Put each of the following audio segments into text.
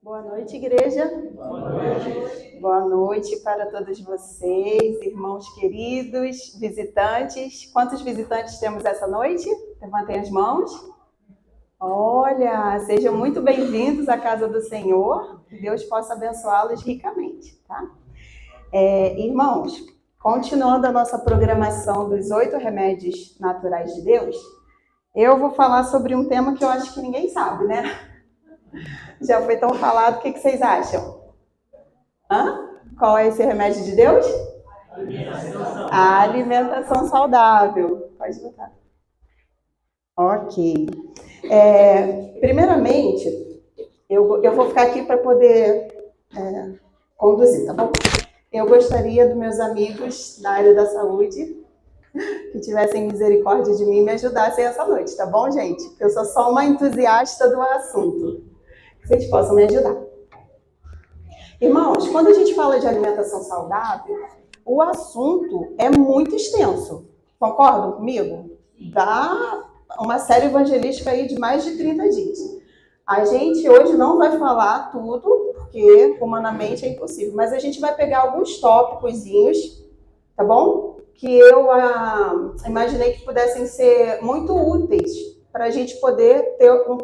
Boa noite, igreja. Boa noite. Boa noite para todos vocês, irmãos queridos, visitantes. Quantos visitantes temos essa noite? Levantem as mãos. Olha, sejam muito bem-vindos à casa do Senhor. Que Deus possa abençoá-los ricamente, tá? Irmãos, continuando a nossa programação dos 8 remédios naturais de Deus, eu vou falar sobre um tema que eu acho que ninguém sabe, né? Já foi tão falado, o que vocês acham? Qual é esse remédio de Deus? A alimentação saudável. Pode botar. Ok. Primeiramente, eu vou ficar aqui para poder conduzir, tá bom? Eu gostaria dos meus amigos da área da saúde que tivessem misericórdia de mim e me ajudassem essa noite, tá bom, gente? Eu sou só uma entusiasta do assunto. Que vocês possam me ajudar. Irmãos, quando a gente fala de alimentação saudável, o assunto é muito extenso. Concordam comigo? Dá uma série evangelística aí de mais de 30 dias. A gente hoje não vai falar tudo, porque humanamente é impossível, mas a gente vai pegar alguns tópicozinhos, tá bom? Que eu imaginei que pudessem ser muito úteis para a gente poder ter um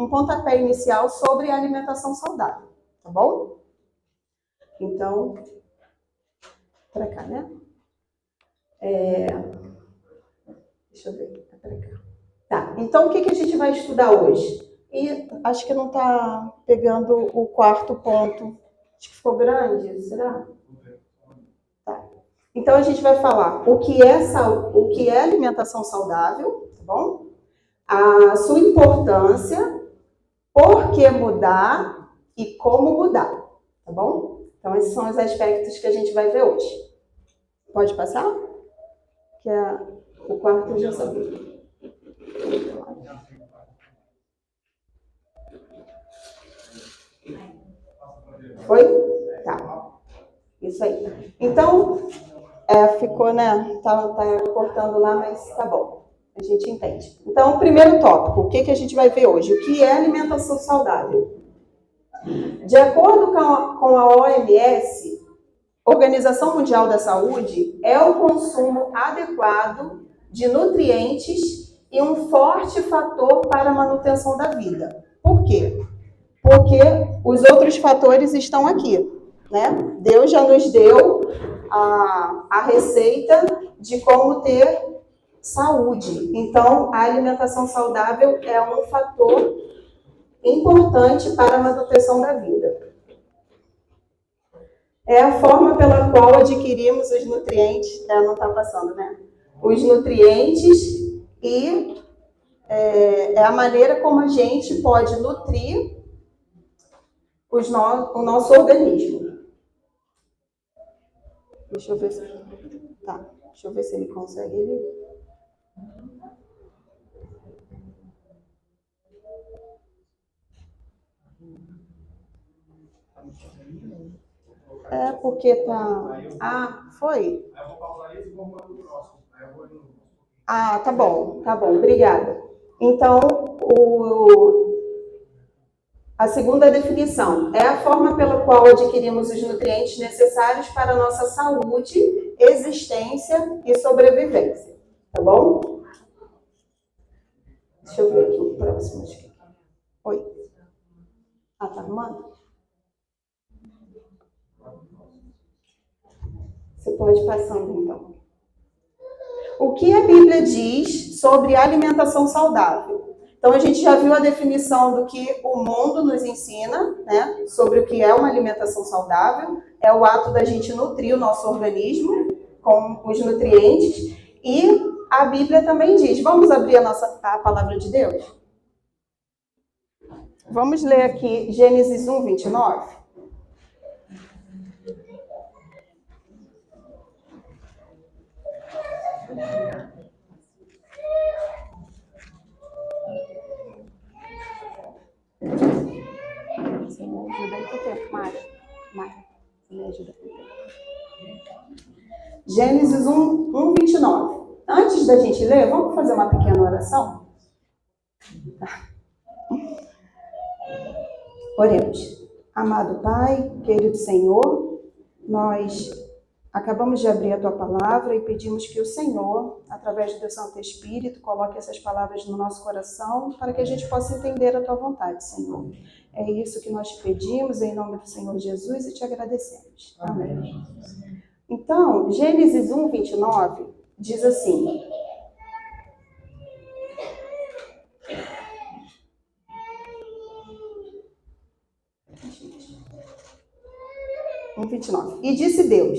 pontapé inicial sobre a alimentação saudável, tá bom? Então, para cá, né? Deixa eu ver, para cá. Tá, então o que a gente vai estudar hoje? E acho que não está pegando o quarto ponto. Acho que ficou grande, será? Tá. Então a gente vai falar o que é alimentação saudável, tá bom? A sua importância, por que mudar e como mudar, tá bom? Então esses são os aspectos que a gente vai ver hoje. Pode passar? Que o quarto eu já sabia. Foi? Tá. Isso aí. Então, ficou, né? Tá cortando lá, mas tá bom. A gente entende. Então, o primeiro tópico, o que a gente vai ver hoje? O que é alimentação saudável? De acordo com a OMS, Organização Mundial da Saúde, é o consumo adequado de nutrientes e um forte fator para a manutenção da vida. Por quê? Porque os outros fatores estão aqui, né? Deus já nos deu a receita de como ter saúde. Então, a alimentação saudável é um fator importante para a manutenção da vida. É a forma pela qual adquirimos os nutrientes, não está passando, né? Os nutrientes e é a maneira como a gente pode nutrir o nosso organismo. Deixa eu ver se ele consegue. Porque tá... foi? Eu vou pausar isso e vou para o próximo. Tá bom, obrigada. Então, a segunda definição é a forma pela qual adquirimos os nutrientes necessários para a nossa saúde, existência e sobrevivência. Tá bom? Deixa eu ver aqui o próximo. Oi. Tá arrumando? Você pode ir passando, então. O que a Bíblia diz sobre alimentação saudável? Então, a gente já viu a definição do que o mundo nos ensina, né? Sobre o que é uma alimentação saudável. É o ato da gente nutrir o nosso organismo com os nutrientes. E a Bíblia também diz. Vamos abrir a palavra de Deus? Vamos ler aqui Gênesis 1, 29. Você me ajuda aí com o tempo, Mari. Você me ajuda com o tempo. Gênesis 1, 29. Antes da gente ler, vamos fazer uma pequena oração? Oremos. Amado Pai, querido Senhor, nós acabamos de abrir a Tua palavra e pedimos que o Senhor, através do Teu Santo Espírito, coloque essas palavras no nosso coração para que a gente possa entender a Tua vontade, Senhor. É isso que nós te pedimos em nome do Senhor Jesus e te agradecemos. Amém. Então, Gênesis 1, 29 diz assim: 1:29. E disse Deus: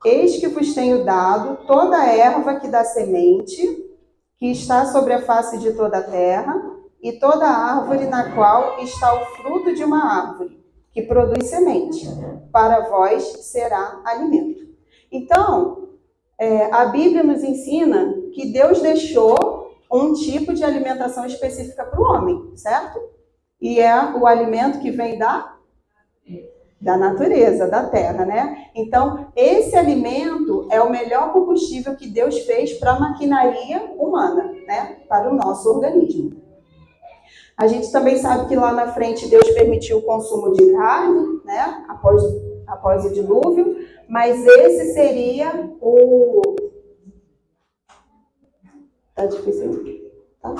Eis que vos tenho dado toda a erva que dá semente, que está sobre a face de toda a terra, e toda a árvore na qual está o fruto de uma árvore, que produz semente. Para vós será alimento. Então, a Bíblia nos ensina que Deus deixou um tipo de alimentação específica para o homem, certo? E é o alimento que vem da natureza, da terra, né? Então, esse alimento é o melhor combustível que Deus fez para a maquinaria humana, né? Para o nosso organismo. A gente também sabe que lá na frente Deus permitiu o consumo de carne, né? Após o dilúvio, mas esse seria o... Tá difícil? Tá?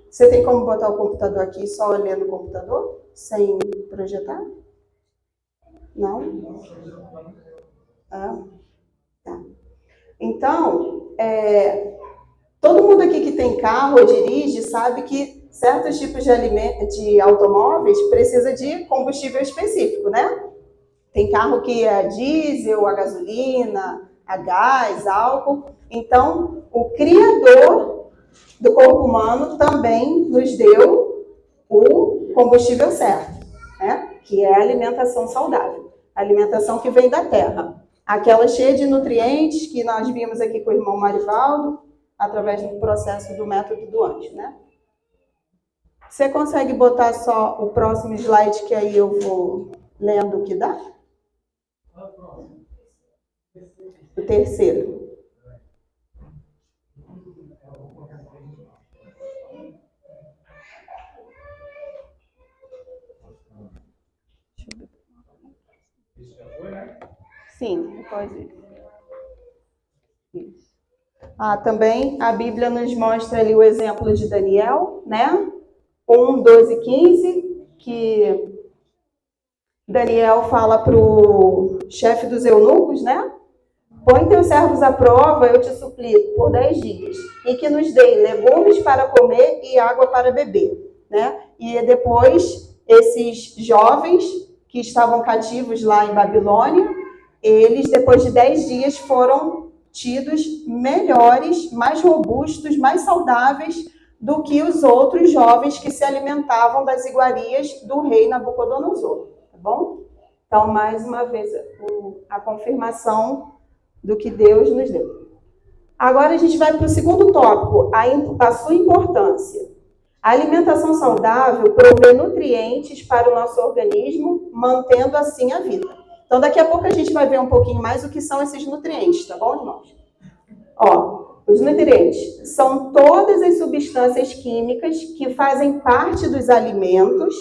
Você tem como botar o computador aqui só olhando o computador? Sem projetar? Não? Ah, tá. Então, todo mundo aqui que tem carro ou dirige sabe que certos tipos de automóveis precisa de combustível específico, né? Tem carro que é diesel, a gasolina, a gás, álcool. Então, o Criador do corpo humano também nos deu o combustível certo, né? Que é a alimentação saudável, a alimentação que vem da terra, aquela cheia de nutrientes que nós vimos aqui com o irmão Marivaldo, através do processo do método do anjo, né? Você consegue botar só o próximo slide que aí eu vou lendo o que dá? O terceiro. Sim, depois isso. Também a Bíblia nos mostra ali o exemplo de Daniel, né? 1:12-15, que Daniel fala para o chefe dos eunucos, né? Põe teus servos à prova, eu te suplico, por 10 dias, e que nos deem legumes para comer e água para beber, né? E depois, esses jovens que estavam cativos lá em Babilônia, eles, depois de 10 dias, foram tidos melhores, mais robustos, mais saudáveis do que os outros jovens que se alimentavam das iguarias do rei Nabucodonosor, tá bom? Então, mais uma vez, a confirmação do que Deus nos deu. Agora a gente vai para o segundo tópico, a sua importância. A alimentação saudável provê nutrientes para o nosso organismo, mantendo assim a vida. Então, daqui a pouco a gente vai ver um pouquinho mais o que são esses nutrientes, tá bom, irmãos? Os nutrientes são todas as substâncias químicas que fazem parte dos alimentos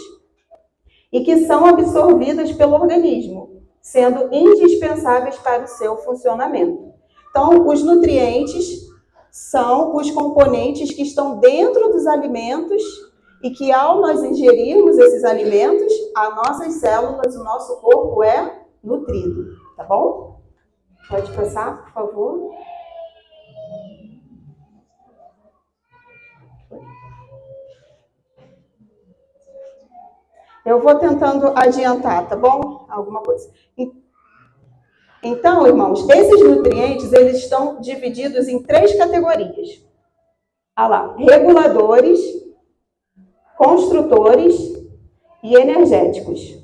e que são absorvidas pelo organismo, sendo indispensáveis para o seu funcionamento. Então, os nutrientes são os componentes que estão dentro dos alimentos e que, ao nós ingerirmos esses alimentos, as nossas células, o nosso corpo é nutrido, tá bom? Pode passar, por favor. Eu vou tentando adiantar, tá bom? Alguma coisa. Então, irmãos, esses nutrientes, eles estão divididos em 3 categorias. Olha lá, reguladores, construtores e energéticos.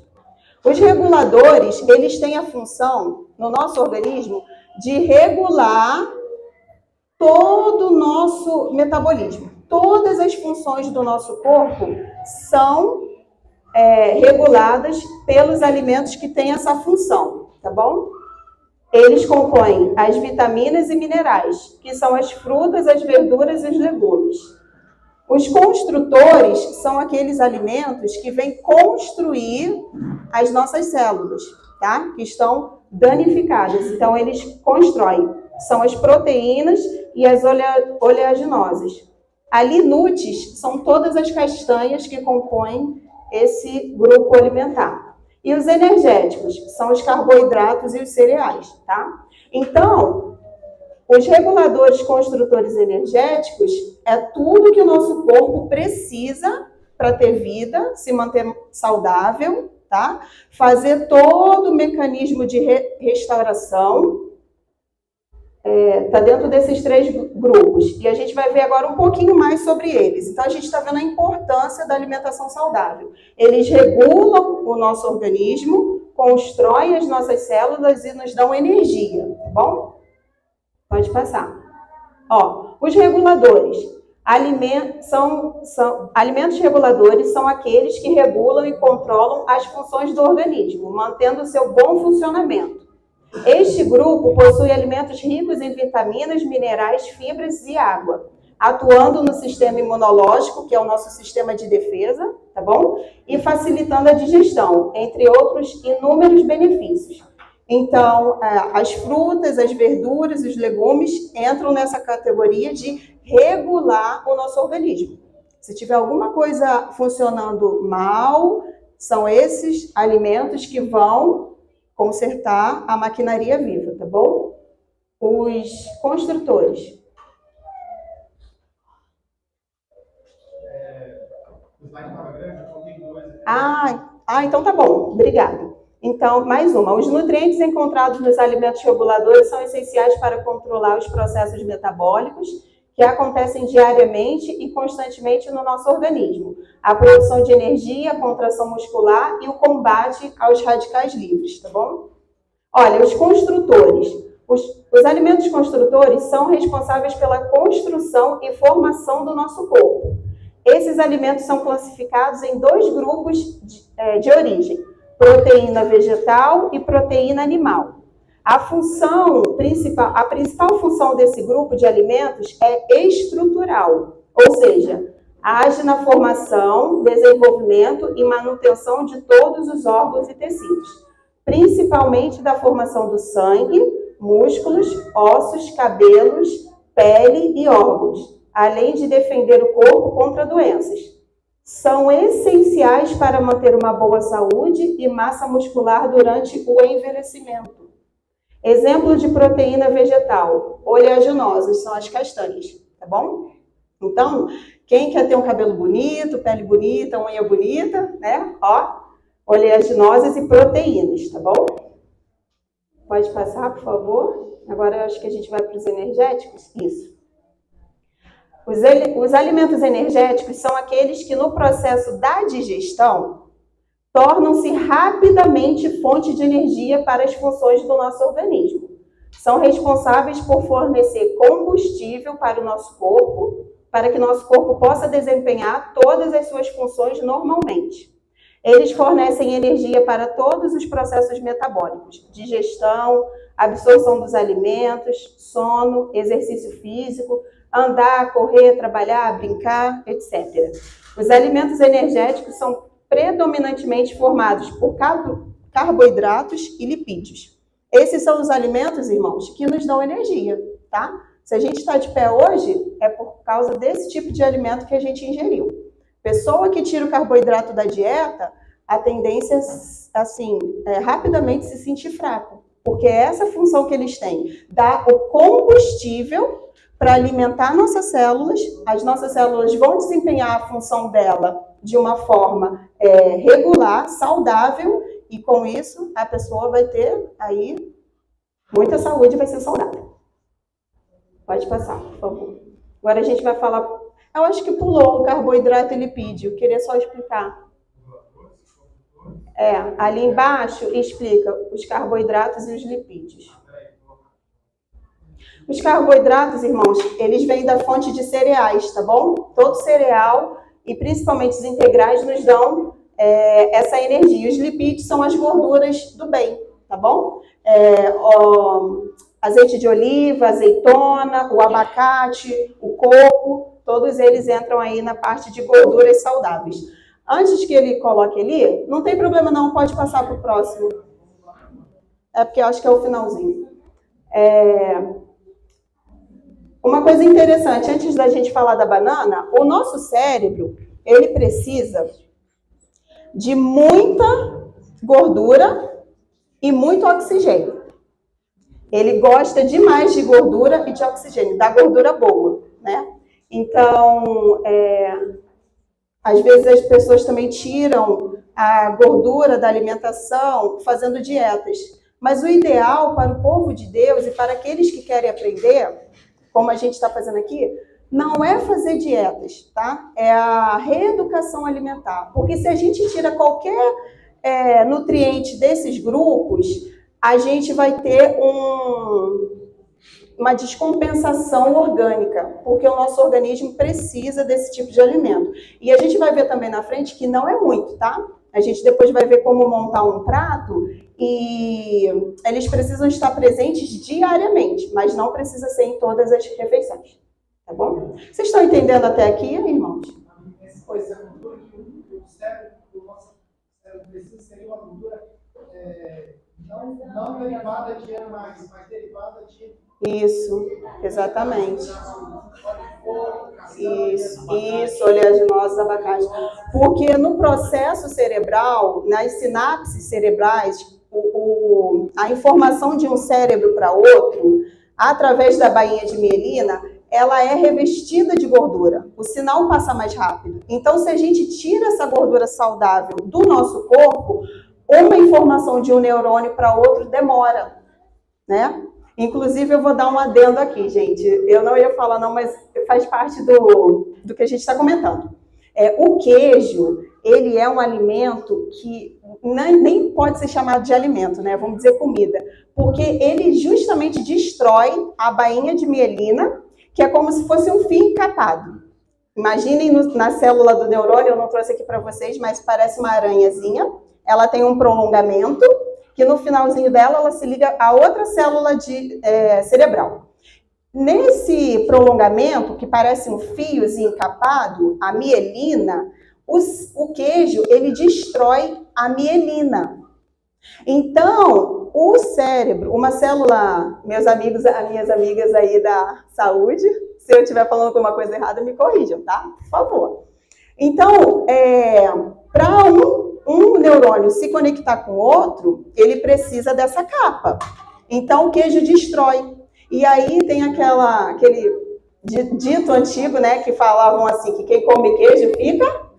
Os reguladores, eles têm a função, no nosso organismo, de regular todo o nosso metabolismo. Todas as funções do nosso corpo são reguladas pelos alimentos que têm essa função, tá bom? Eles compõem as vitaminas e minerais, que são as frutas, as verduras e os legumes. Os construtores são aqueles alimentos que vêm construir as nossas células, tá? Que estão danificadas. Então, eles constroem. São as proteínas e as oleaginosas. Linutes são todas as castanhas que compõem esse grupo alimentar. E os energéticos são os carboidratos e os cereais, tá? Então, os reguladores construtores energéticos é tudo que o nosso corpo precisa para ter vida, se manter saudável, tá? Fazer todo o mecanismo de restauração. Está dentro desses 3 grupos. E a gente vai ver agora um pouquinho mais sobre eles. Então, a gente está vendo a importância da alimentação saudável. Eles regulam o nosso organismo, constroem as nossas células e nos dão energia, tá bom? Pode passar. Os reguladores. Alimentos reguladores são aqueles que regulam e controlam as funções do organismo, mantendo o seu bom funcionamento. Este grupo possui alimentos ricos em vitaminas, minerais, fibras e água, atuando no sistema imunológico, que é o nosso sistema de defesa, tá bom? E facilitando a digestão, entre outros inúmeros benefícios. Então, as frutas, as verduras, os legumes entram nessa categoria de regular o nosso organismo. Se tiver alguma coisa funcionando mal, são esses alimentos que vão consertar a maquinaria viva, tá bom? Os construtores. O slide estava grande, eu coloquei 2. Então tá bom, obrigada. Então, mais uma. Os nutrientes encontrados nos alimentos reguladores são essenciais para controlar os processos metabólicos que acontecem diariamente e constantemente no nosso organismo. A produção de energia, a contração muscular e o combate aos radicais livres, tá bom? Olha, os construtores. Os alimentos construtores são responsáveis pela construção e formação do nosso corpo. Esses alimentos são classificados em 2 grupos de origem: proteína vegetal e proteína animal. A principal função desse grupo de alimentos é estrutural, ou seja, age na formação, desenvolvimento e manutenção de todos os órgãos e tecidos, principalmente da formação do sangue, músculos, ossos, cabelos, pele e órgãos, além de defender o corpo contra doenças. São essenciais para manter uma boa saúde e massa muscular durante o envelhecimento. Exemplo de proteína vegetal, oleaginosas, são as castanhas, tá bom? Então, quem quer ter um cabelo bonito, pele bonita, unha bonita, né? Oleaginosas e proteínas, tá bom? Pode passar, por favor? Agora eu acho que a gente vai para os energéticos. Isso. Os alimentos energéticos são aqueles que no processo da digestão tornam-se rapidamente fonte de energia para as funções do nosso organismo. São responsáveis por fornecer combustível para o nosso corpo, para que nosso corpo possa desempenhar todas as suas funções normalmente. Eles fornecem energia para todos os processos metabólicos: digestão, absorção dos alimentos, sono, exercício físico, andar, correr, trabalhar, brincar, etc. Os alimentos energéticos são predominantemente formados por carboidratos e lipídios. Esses são os alimentos, irmãos, que nos dão energia, tá? Se a gente está de pé hoje, é por causa desse tipo de alimento que a gente ingeriu. Pessoa que tira o carboidrato da dieta, a tendência é rapidamente se sentir fraco, porque é essa função que eles têm, dar o combustível para alimentar nossas células. As nossas células vão desempenhar a função dela de uma forma regular, saudável, e com isso a pessoa vai ter aí muita saúde e vai ser saudável. Pode passar, por favor. Agora a gente vai falar, eu acho que pulou o carboidrato e lipídio, queria só explicar. Ali embaixo explica os carboidratos e os lipídios. Os carboidratos, irmãos, eles vêm da fonte de cereais, tá bom? Todo cereal, e principalmente os integrais, nos dão essa energia. Os lipídios são as gorduras do bem. tá bom? Azeite de oliva, azeitona, o abacate, o coco, todos eles entram aí na parte de gorduras saudáveis. Antes que ele coloque ali, não tem problema não, pode passar para o próximo. É porque eu acho que é o finalzinho. Uma coisa interessante, antes da gente falar da banana, o nosso cérebro, ele precisa de muita gordura e muito oxigênio. Ele gosta demais de gordura e de oxigênio, da gordura boa, né? Então, às vezes as pessoas também tiram a gordura da alimentação fazendo dietas. Mas o ideal para o povo de Deus e para aqueles que querem aprender, como a gente está fazendo aqui, não é fazer dietas, tá? É a reeducação alimentar. Porque se a gente tira qualquer nutriente desses grupos, a gente vai ter uma descompensação orgânica, porque o nosso organismo precisa desse tipo de alimento. E a gente vai ver também na frente que não é muito, tá? A gente depois vai ver como montar um prato e eles precisam estar presentes diariamente, mas não precisa ser em todas as refeições, tá bom? Vocês estão entendendo até aqui, irmãos? Essa coisa, a gordura que o cérebro, o nosso cérebro precisa seria uma gordura não derivada de animais, mas derivada de... Isso, exatamente. Isso, oleaginosos, abacate. Porque no processo cerebral, nas sinapses cerebrais, a informação de um cérebro para outro, através da bainha de mielina, ela é revestida de gordura. O sinal passa mais rápido. Então, se a gente tira essa gordura saudável do nosso corpo, uma informação de um neurônio para outro demora, né? Inclusive, eu vou dar um adendo aqui, gente. Eu não ia falar não, mas faz parte do que a gente está comentando. O queijo, ele é um alimento que nem pode ser chamado de alimento, né? Vamos dizer comida. Porque ele justamente destrói a bainha de mielina, que é como se fosse um fio encapado. Imaginem na célula do neurônio, eu não trouxe aqui para vocês, mas parece uma aranhazinha. Ela tem um prolongamento, que no finalzinho dela, ela se liga a outra célula cerebral. Nesse prolongamento, que parece um fiozinho encapado, a mielina, o queijo, ele destrói a mielina. Então, o cérebro, uma célula, minhas amigas aí da saúde, se eu estiver falando alguma coisa errada, me corrijam, tá? Por favor. Então, para um neurônio se conectar com o outro, ele precisa dessa capa. Então, o queijo destrói. E aí tem aquele dito antigo, né, que falavam assim, que quem come queijo fica...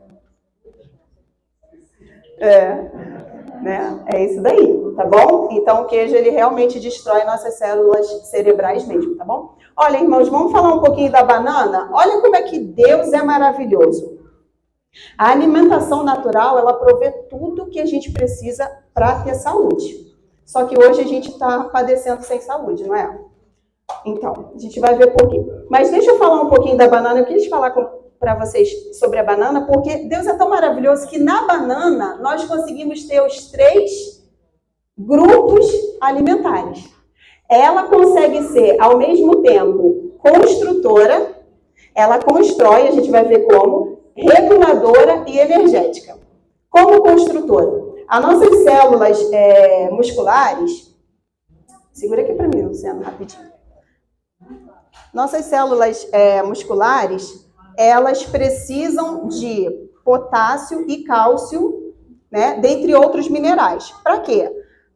É isso daí, tá bom? Então, o queijo, ele realmente destrói nossas células cerebrais mesmo, tá bom? Olha, irmãos, vamos falar um pouquinho da banana? Olha como é que Deus é maravilhoso. A alimentação natural, ela provê tudo que a gente precisa para ter saúde. Só que hoje a gente está padecendo sem saúde, não é? Então, a gente vai ver um pouquinho. Mas deixa eu falar um pouquinho da banana. Eu quis falar para vocês sobre a banana, porque Deus é tão maravilhoso que na banana nós conseguimos ter os 3 grupos alimentares. Ela consegue ser, ao mesmo tempo, construtora, ela constrói, a gente vai ver como, reguladora e energética. Como construtora, as nossas células musculares, segura aqui para mim, Luciano, rapidinho. Nossas células musculares, elas precisam de potássio e cálcio, né, dentre outros minerais. Para quê?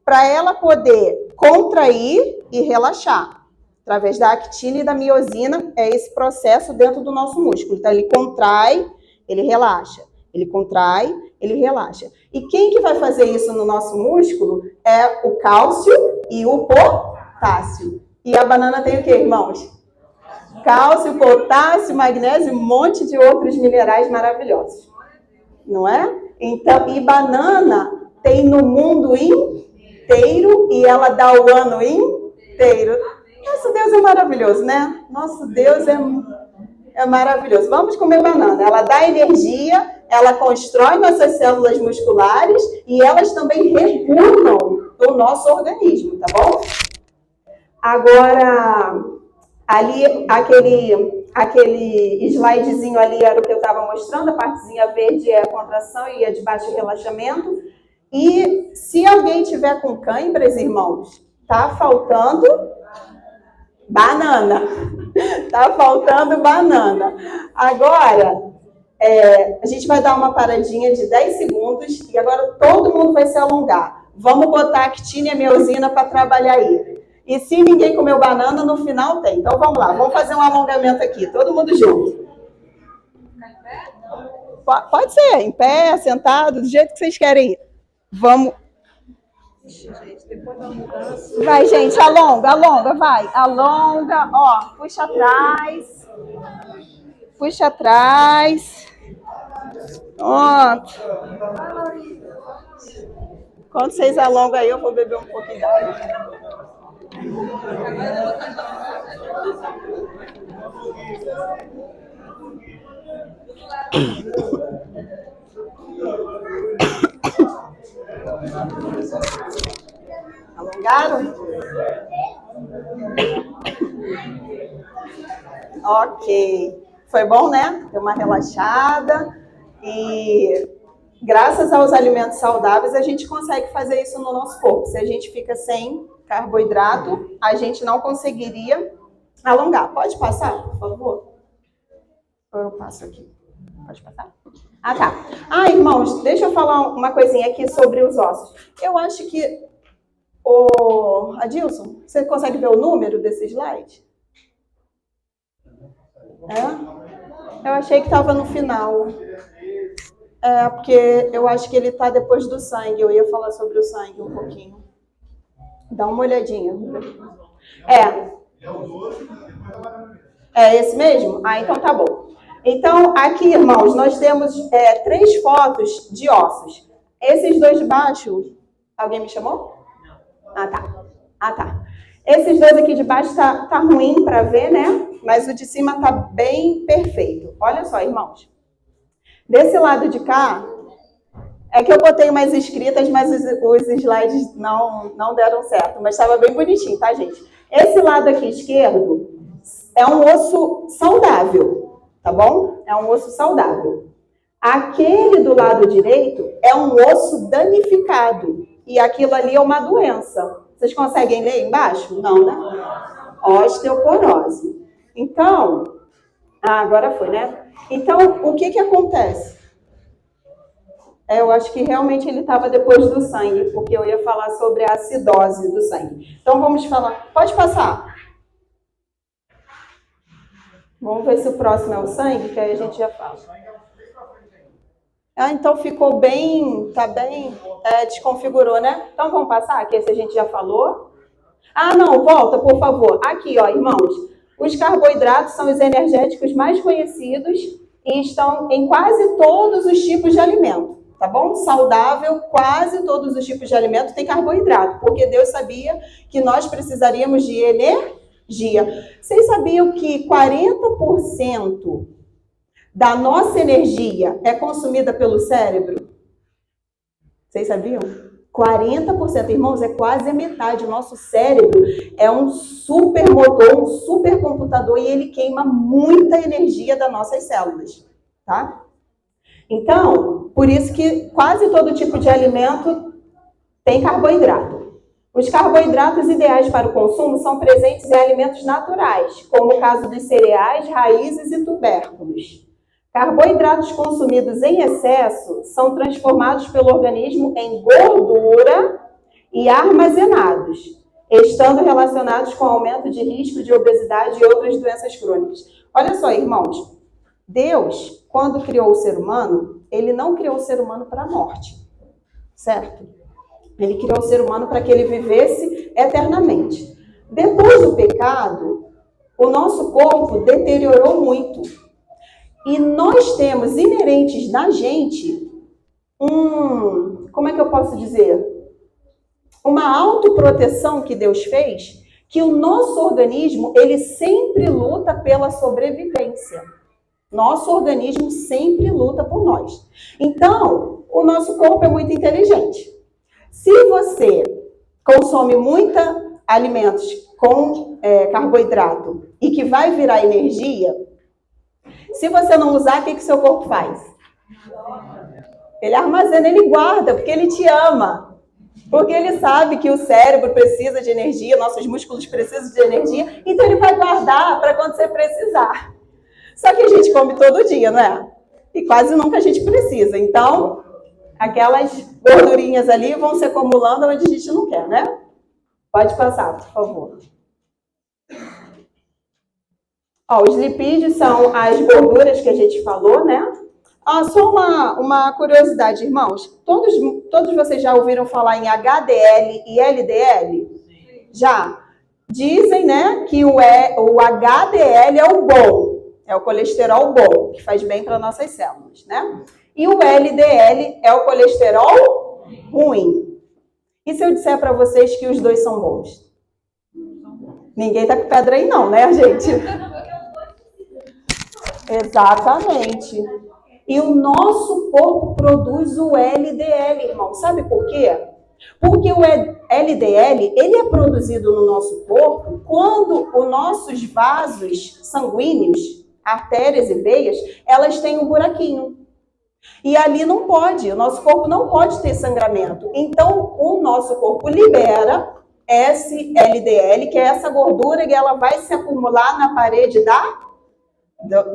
Para ela poder contrair e relaxar. Através da actina e da miosina, é esse processo dentro do nosso músculo. Então, ele contrai, ele relaxa. Ele contrai, ele relaxa. E quem que vai fazer isso no nosso músculo é o cálcio e o potássio. E a banana tem o quê, irmãos? Cálcio, potássio, magnésio e um monte de outros minerais maravilhosos. Não é? Então, e banana tem no mundo inteiro e ela dá o ano inteiro. Nosso Deus é maravilhoso, né? Nosso Deus é... É maravilhoso. Vamos comer banana. Ela dá energia, ela constrói nossas células musculares e elas também regulam o nosso organismo, tá bom? Agora, ali, aquele slidezinho ali era o que eu estava mostrando, a partezinha verde é a contração e a de baixo é relaxamento. E se alguém tiver com cãibras, irmãos, tá faltando banana. Tá faltando banana. Agora, a gente vai dar uma paradinha de 10 segundos e agora todo mundo vai se alongar. Vamos botar a actina e a miosina para trabalhar aí. E se ninguém comeu banana, no final tem. Então vamos lá, vamos fazer um alongamento aqui, todo mundo junto. Pode ser, em pé, sentado, do jeito que vocês querem ir. Vamos. Vai, gente, alonga, vai. Alonga, ó, puxa atrás. Puxa atrás. Pronto. Quando vocês alongam aí, eu vou beber um pouquinho d'água. Alongaram? Ok. Foi bom, né? Deu uma relaxada. E graças aos alimentos saudáveis, a gente consegue fazer isso no nosso corpo. Se a gente fica sem carboidrato, a gente não conseguiria alongar. Pode passar, por favor? Ou eu passo aqui? Pode passar? Ah, tá. Ah, irmãos, deixa eu falar uma coisinha aqui sobre os ossos. Eu acho que Adilson, você consegue ver o número desse slide? Eu achei que estava no final. Porque eu acho que ele está depois do sangue. Eu ia falar sobre o sangue um pouquinho. Dá uma olhadinha. É esse mesmo? Ah, então tá bom. Então, aqui, irmãos, nós temos 3 fotos de ossos. Esses 2 de baixo... Alguém me chamou? Ah, tá. Esses 2 aqui de baixo tá ruim para ver, né? Mas o de cima tá bem perfeito. Olha só, irmãos. Desse lado de cá, é que eu botei umas escritas, mas os slides não deram certo. Mas estava bem bonitinho, tá, gente? Esse lado aqui esquerdo é um osso saudável, tá bom? É um osso saudável. Aquele do lado direito é um osso danificado. E aquilo ali é uma doença. Vocês conseguem ler embaixo? Não, né? Osteoporose. Então, agora foi, né? Então, o que acontece? Eu acho que realmente ele estava depois do sangue, porque eu ia falar sobre a acidose do sangue. Então, vamos falar. Pode passar. Vamos ver se o próximo é o sangue, que aí a gente já fala. Então ficou bem, tá bem, desconfigurou, né? Então vamos passar, que esse a gente já falou. Não, volta, por favor. Aqui, ó, irmãos, os carboidratos são os energéticos mais conhecidos e estão em quase todos os tipos de alimento, tá bom? Saudável, quase todos os tipos de alimento tem carboidrato, porque Deus sabia que nós precisaríamos de energia. Vocês sabiam que 40% da nossa energia é consumida pelo cérebro? Vocês sabiam? 40%, irmãos, é quase a metade. O nosso cérebro é um supermotor, um supercomputador e ele queima muita energia das nossas células, tá? Então, por isso que quase todo tipo de alimento tem carboidrato. Os carboidratos ideais para o consumo são presentes em alimentos naturais, como o caso dos cereais, raízes e tubérculos. Carboidratos consumidos em excesso são transformados pelo organismo em gordura e armazenados, estando relacionados com aumento de risco de obesidade e outras doenças crônicas. Olha só, irmãos, Deus, quando criou o ser humano, ele não criou o ser humano para a morte, certo? Ele criou o ser humano para que ele vivesse eternamente. Depois do pecado, o nosso corpo deteriorou muito. E nós temos inerentes na gente como é que eu posso dizer? Uma autoproteção que Deus fez, que o nosso organismo, ele sempre luta pela sobrevivência. Nosso organismo sempre luta por nós. Então, o nosso corpo é muito inteligente. Se você consome muitos alimentos com carboidrato e que vai virar energia, se você não usar, o que seu corpo faz? Ele armazena, ele guarda, porque ele te ama. Porque ele sabe que o cérebro precisa de energia, nossos músculos precisam de energia, então ele vai guardar para quando você precisar. Só que a gente come todo dia, não é? E quase nunca a gente precisa. Então, aquelas gordurinhas ali vão se acumulando onde a gente não quer, né? Pode passar, por favor. Ó, os lipídios são as gorduras que a gente falou, né? Só uma curiosidade, irmãos. Todos vocês já ouviram falar em HDL e LDL? Já. Dizem, né, que o HDL é o bom. É o colesterol bom, que faz bem para nossas células, né? E o LDL é o colesterol ruim. E se eu disser para vocês que os dois são bons? Ninguém tá com pedra aí não, né, gente? Exatamente. E o nosso corpo produz o LDL, irmão. Sabe por quê? Porque o LDL, ele é produzido no nosso corpo quando os nossos vasos sanguíneos, artérias e veias, elas têm um buraquinho. E ali não pode, o nosso corpo não pode ter sangramento. Então, o nosso corpo libera esse LDL, que é essa gordura, e ela vai se acumular na parede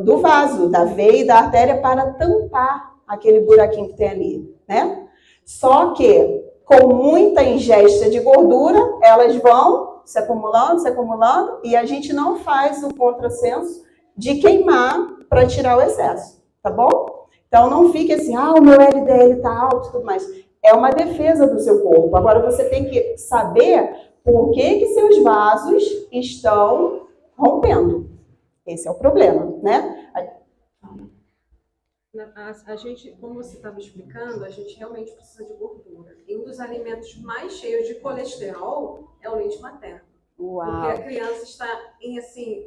do vaso, da veia e da artéria para tampar aquele buraquinho que tem ali, né? Só que, com muita ingesta de gordura, elas vão se acumulando, e a gente não faz o contrassenso de queimar para tirar o excesso, tá bom? Então, não fique assim, o meu LDL está alto e tudo mais. É uma defesa do seu corpo. Agora, você tem que saber por que seus vasos estão rompendo. Esse é o problema, né? A gente, como você estava explicando, a gente realmente precisa de gordura. E um dos alimentos mais cheios de colesterol é o leite materno. Uau. Porque a criança está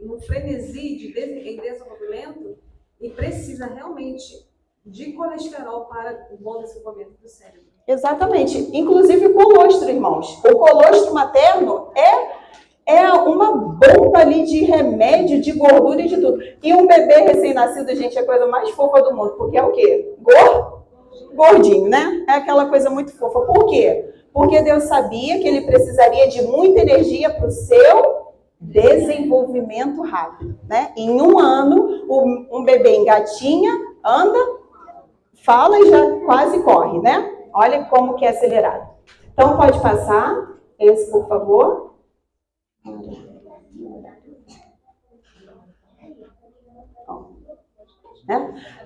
num frenesi em desenvolvimento e precisa realmente de colesterol para o bom desenvolvimento do cérebro. Exatamente. Inclusive o colostro, irmãos. O colostro materno é uma bomba ali de remédio, de gordura e de tudo. E um bebê recém-nascido, gente, é a coisa mais fofa do mundo. Porque é o quê? Gordinho, né? É aquela coisa muito fofa. Por quê? Porque Deus sabia que ele precisaria de muita energia para o seu desenvolvimento rápido, né? Em 1 ano, um bebê engatinha, anda, fala e já quase corre, né? Olha como que é acelerado. Então, pode passar esse, por favor.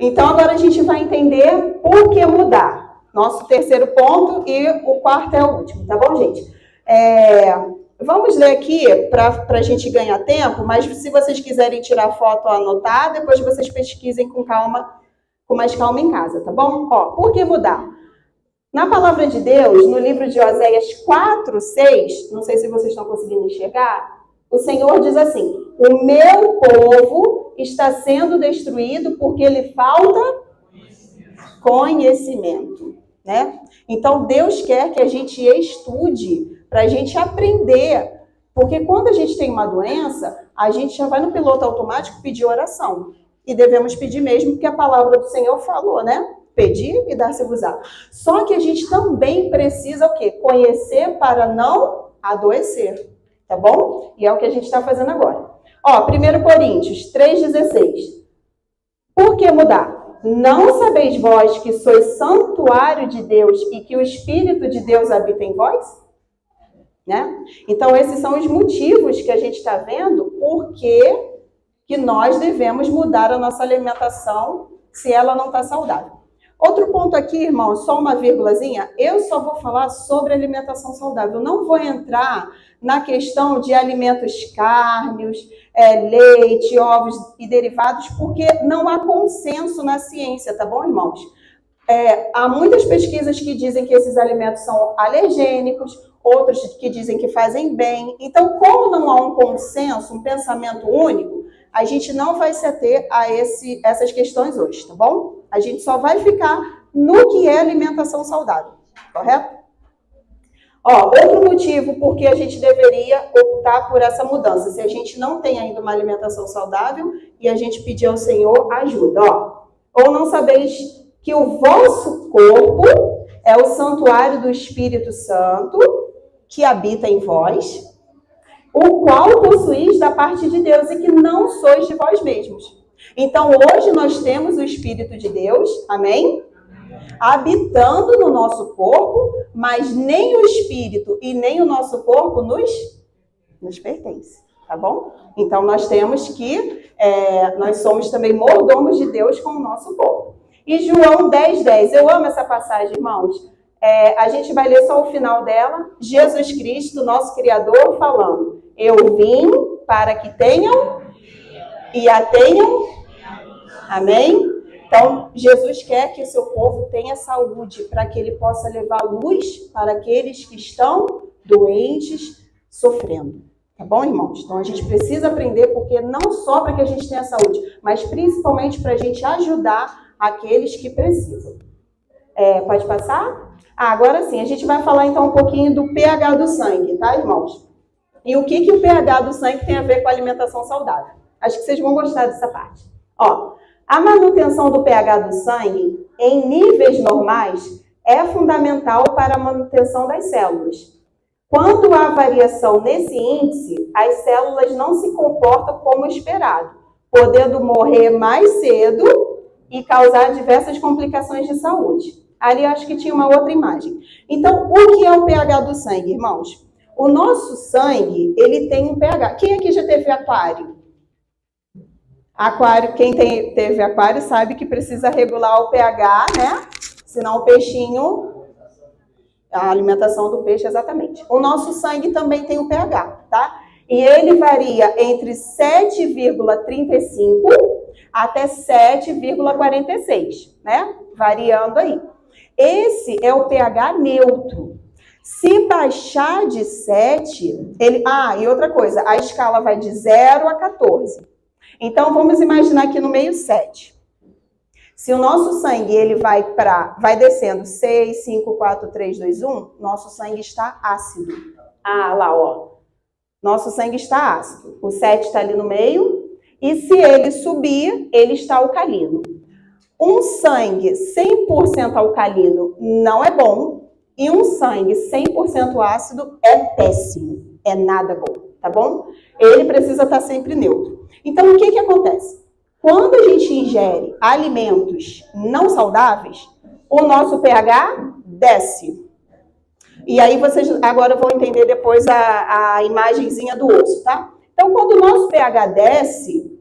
Então, agora a gente vai entender por que mudar. Nosso terceiro ponto e o quarto é o último, tá bom, gente? Vamos ler aqui para a gente ganhar tempo, mas se vocês quiserem tirar foto ou anotar, depois vocês pesquisem com mais calma em casa, tá bom? Por que mudar? Na palavra de Deus, no livro de Oséias 4:6, não sei se vocês estão conseguindo enxergar, o Senhor diz assim: o meu povo está sendo destruído porque lhe falta conhecimento. Né? Então, Deus quer que a gente estude para a gente aprender. Porque quando a gente tem uma doença, a gente já vai no piloto automático pedir oração. E devemos pedir mesmo, porque a palavra do Senhor falou, né? Pedir e dar-se-vos-á. Só que a gente também precisa o quê? Conhecer para não adoecer. Tá bom? E é o que a gente está fazendo agora. 1 Coríntios 3,16. Por que mudar? Não sabeis vós que sois santuário de Deus e que o Espírito de Deus habita em vós? Né? Então, esses são os motivos que a gente está vendo por que nós devemos mudar a nossa alimentação se ela não está saudável. Outro ponto aqui, irmão, só uma vírgulazinha, eu só vou falar sobre alimentação saudável. Não vou entrar na questão de alimentos cárneos, leite, ovos e derivados, porque não há consenso na ciência, tá bom, irmãos? Há muitas pesquisas que dizem que esses alimentos são alergênicos, outros que dizem que fazem bem. Então, como não há um consenso, um pensamento único, a gente não vai se ater a essas questões hoje, tá bom? A gente só vai ficar no que é alimentação saudável, correto? Ó, outro motivo por que a gente deveria optar por essa mudança, se a gente não tem ainda uma alimentação saudável e a gente pedir ao Senhor ajuda, ó. Ou não sabeis que o vosso corpo é o santuário do Espírito Santo que habita em vós, o qual possuís da parte de Deus e que não sois de vós mesmos. Então, hoje nós temos o Espírito de Deus, amém? Habitando no nosso corpo, mas nem o Espírito e nem o nosso corpo nos pertence, tá bom? Então, nós temos que, nós somos também mordomos de Deus com o nosso corpo. E João 10:10, eu amo essa passagem, irmãos. A gente vai ler só o final dela. Jesus Cristo, nosso Criador, falando: eu vim para que tenham e a tenham. Amém? Então, Jesus quer que o seu povo tenha saúde, para que ele possa levar luz para aqueles que estão doentes, sofrendo. Tá bom, irmãos? Então, a gente precisa aprender, porque não só para que a gente tenha saúde, mas principalmente para a gente ajudar aqueles que precisam. Pode passar? Agora sim, a gente vai falar então um pouquinho do pH do sangue, tá, irmãos? E o que o pH do sangue tem a ver com a alimentação saudável? Acho que vocês vão gostar dessa parte. Ó, a manutenção do pH do sangue em níveis normais é fundamental para a manutenção das células. Quando há variação nesse índice, as células não se comportam como esperado, podendo morrer mais cedo e causar diversas complicações de saúde. Ali eu acho que tinha uma outra imagem. Então, o que é o pH do sangue, irmãos? O nosso sangue, ele tem um pH. Quem aqui já teve aquário? Aquário, quem teve aquário sabe que precisa regular o pH, né? Senão o peixinho, a alimentação do peixe, exatamente. O nosso sangue também tem um pH, tá? E ele varia entre 7,35 até 7,46, né? Variando aí. Esse é o pH neutro. Se baixar de 7, ele... e outra coisa, a escala vai de 0 a 14. Então, vamos imaginar aqui no meio 7. Se o nosso sangue ele vai descendo 6, 5, 4, 3, 2, 1, nosso sangue está ácido. Lá, ó. Nosso sangue está ácido. O 7 está ali no meio. E se ele subir, ele está alcalino. Um sangue 100% alcalino não é bom. E um sangue 100% ácido é péssimo. É nada bom, tá bom? Ele precisa estar sempre neutro. Então, o que acontece? Quando a gente ingere alimentos não saudáveis, o nosso pH desce. E aí vocês agora vão entender depois a imagenzinha do osso, tá? Então, quando o nosso pH desce,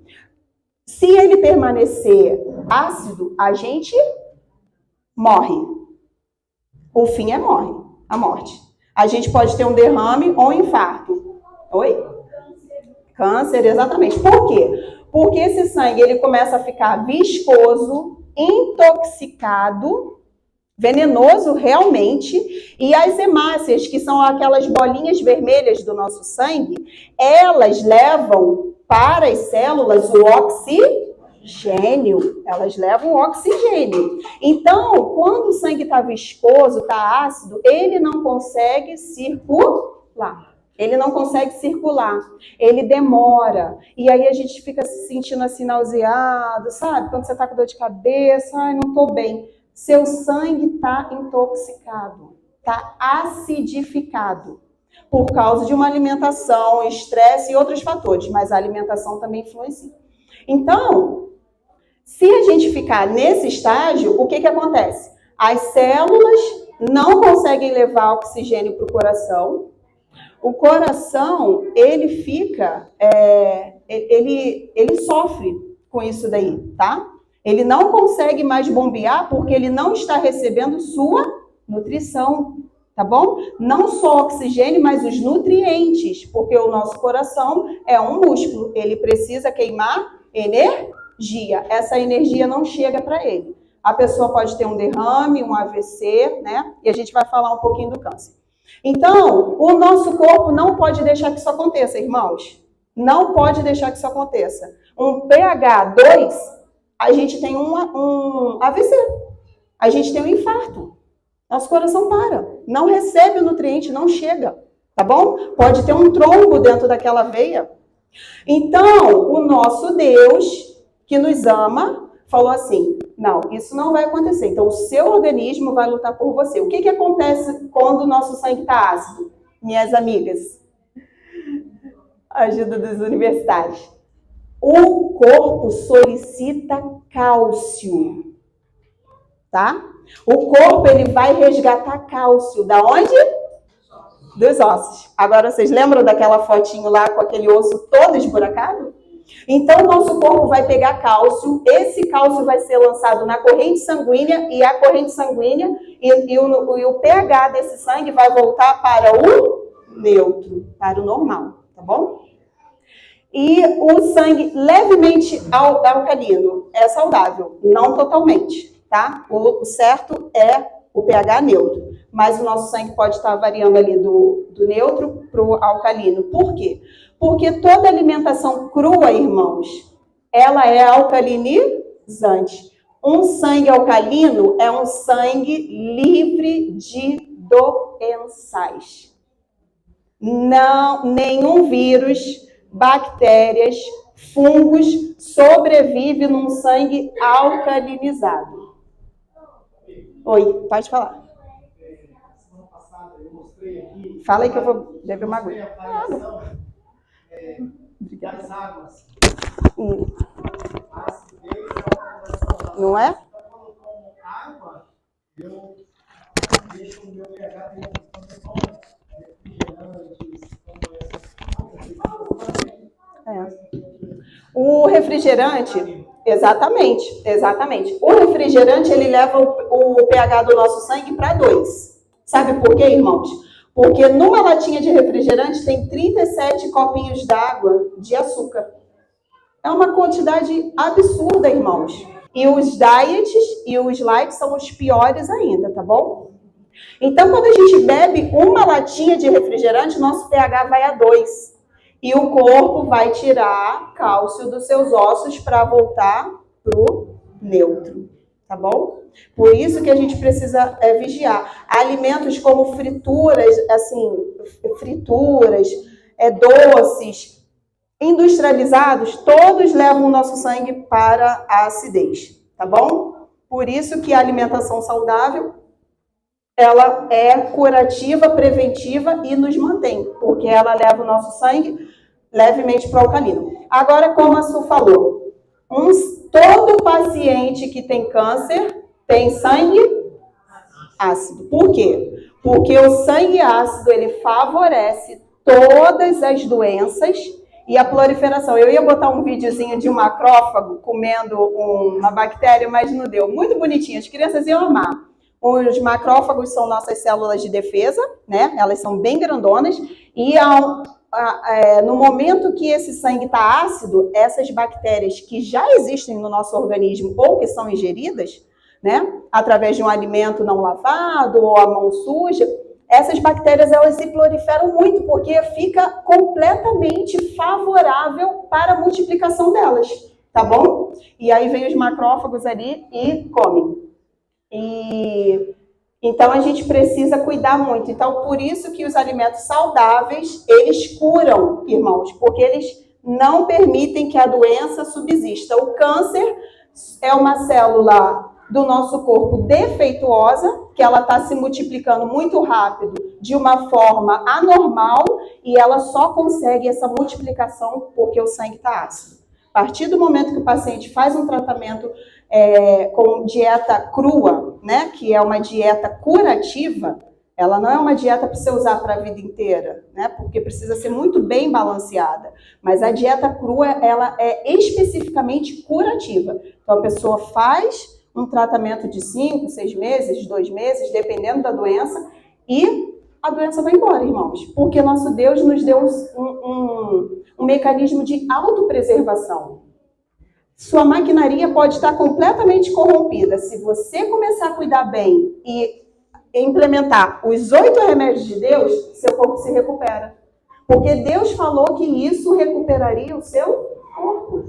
se ele permanecer ácido, a gente morre. O fim é a morte. A gente pode ter um derrame ou um infarto. Oi? Câncer, exatamente. Por quê? Porque esse sangue ele começa a ficar viscoso, intoxicado, venenoso realmente, e as hemácias, que são aquelas bolinhas vermelhas do nosso sangue, elas levam para as células o oxigênio. Elas levam o oxigênio. Então, quando o sangue está viscoso, está ácido, ele não consegue circular. Ele não consegue circular, ele demora. E aí a gente fica se sentindo assim nauseado, sabe? Quando você está com dor de cabeça, não estou bem. Seu sangue está intoxicado, está acidificado. Por causa de uma alimentação, estresse e outros fatores. Mas a alimentação também influencia. Então, se a gente ficar nesse estágio, o que acontece? As células não conseguem levar oxigênio para o coração. O coração, ele fica, ele sofre com isso daí, tá? Ele não consegue mais bombear porque ele não está recebendo sua nutrição, tá bom? Não só oxigênio, mas os nutrientes, porque o nosso coração é um músculo, ele precisa queimar energia. Essa energia não chega para ele. A pessoa pode ter um derrame, um AVC, né? E a gente vai falar um pouquinho do câncer. Então, o nosso corpo não pode deixar que isso aconteça, irmãos. Não pode deixar que isso aconteça. Um pH 2, a gente tem um AVC. A gente tem um infarto. Nosso coração para. Não recebe o nutriente, não chega. Tá bom? Pode ter um trombo dentro daquela veia. Então, o nosso Deus, que nos ama, falou assim, não, isso não vai acontecer. Então, o seu organismo vai lutar por você. O que acontece quando o nosso sangue está ácido? Minhas amigas, ajuda dos universitários. O corpo solicita cálcio, tá? O corpo, ele vai resgatar cálcio. Da onde? Dos ossos. Agora, vocês lembram daquela fotinho lá com aquele osso todo esburacado? Então, o nosso corpo vai pegar cálcio, esse cálcio vai ser lançado na corrente sanguínea, e a corrente sanguínea e o pH desse sangue vai voltar para o neutro, para o normal, tá bom? E o sangue levemente alcalino é saudável, não totalmente, tá? O certo é o pH neutro, mas o nosso sangue pode estar variando ali do neutro para o alcalino. Por quê? Porque toda alimentação crua, irmãos, ela é alcalinizante. Um sangue alcalino é um sangue livre de doenças. Não, nenhum vírus, bactérias, fungos sobrevive num sangue alcalinizado. Oi, pode falar. Semana passada eu mostrei aqui. Fala aí que eu vou beber uma água. Das águas. Não é? Com água, eu deixo o meu pH O refrigerante, exatamente. O refrigerante, ele leva o pH do nosso sangue para 2. Sabe por quê, irmãos? Porque numa latinha de refrigerante tem 37 copinhos d'água de açúcar. É uma quantidade absurda, irmãos. E os diets e os light são os piores ainda, tá bom? Então, quando a gente bebe uma latinha de refrigerante, nosso pH vai a 2. E o corpo vai tirar cálcio dos seus ossos para voltar pro neutro, tá bom? Por isso que a gente precisa vigiar. Alimentos como frituras, doces, industrializados, todos levam o nosso sangue para a acidez, tá bom? Por isso que a alimentação saudável, ela é curativa, preventiva e nos mantém, porque ela leva o nosso sangue levemente para o alcalino. Agora, como a Su falou, todo paciente que tem câncer tem sangue ácido. Por quê? Porque o sangue ácido, ele favorece todas as doenças e a proliferação. Eu ia botar um videozinho de um macrófago comendo uma bactéria, mas não deu. Muito bonitinho, as crianças iam amar. Os macrófagos são nossas células de defesa, né? Elas são bem grandonas e no momento que esse sangue está ácido, essas bactérias que já existem no nosso organismo ou que são ingeridas, né, através de um alimento não lavado ou a mão suja, essas bactérias elas se proliferam muito porque fica completamente favorável para a multiplicação delas, tá bom? E aí vem os macrófagos ali e comem. Então, a gente precisa cuidar muito. Então, por isso que os alimentos saudáveis, eles curam, irmãos, porque eles não permitem que a doença subsista. O câncer é uma célula do nosso corpo defeituosa, que ela está se multiplicando muito rápido, de uma forma anormal, e ela só consegue essa multiplicação porque o sangue está ácido. A partir do momento que o paciente faz um tratamento com dieta crua, né, que é uma dieta curativa, ela não é uma dieta para você usar para a vida inteira, né, porque precisa ser muito bem balanceada. Mas a dieta crua, ela é especificamente curativa. Então, a pessoa faz um tratamento de 5, 6 meses, 2 meses, dependendo da doença, e a doença vai embora, irmãos. Porque nosso Deus nos deu um mecanismo de autopreservação. Sua maquinaria pode estar completamente corrompida. Se você começar a cuidar bem e implementar os 8 remédios de Deus, seu corpo se recupera. Porque Deus falou que isso recuperaria o seu corpo.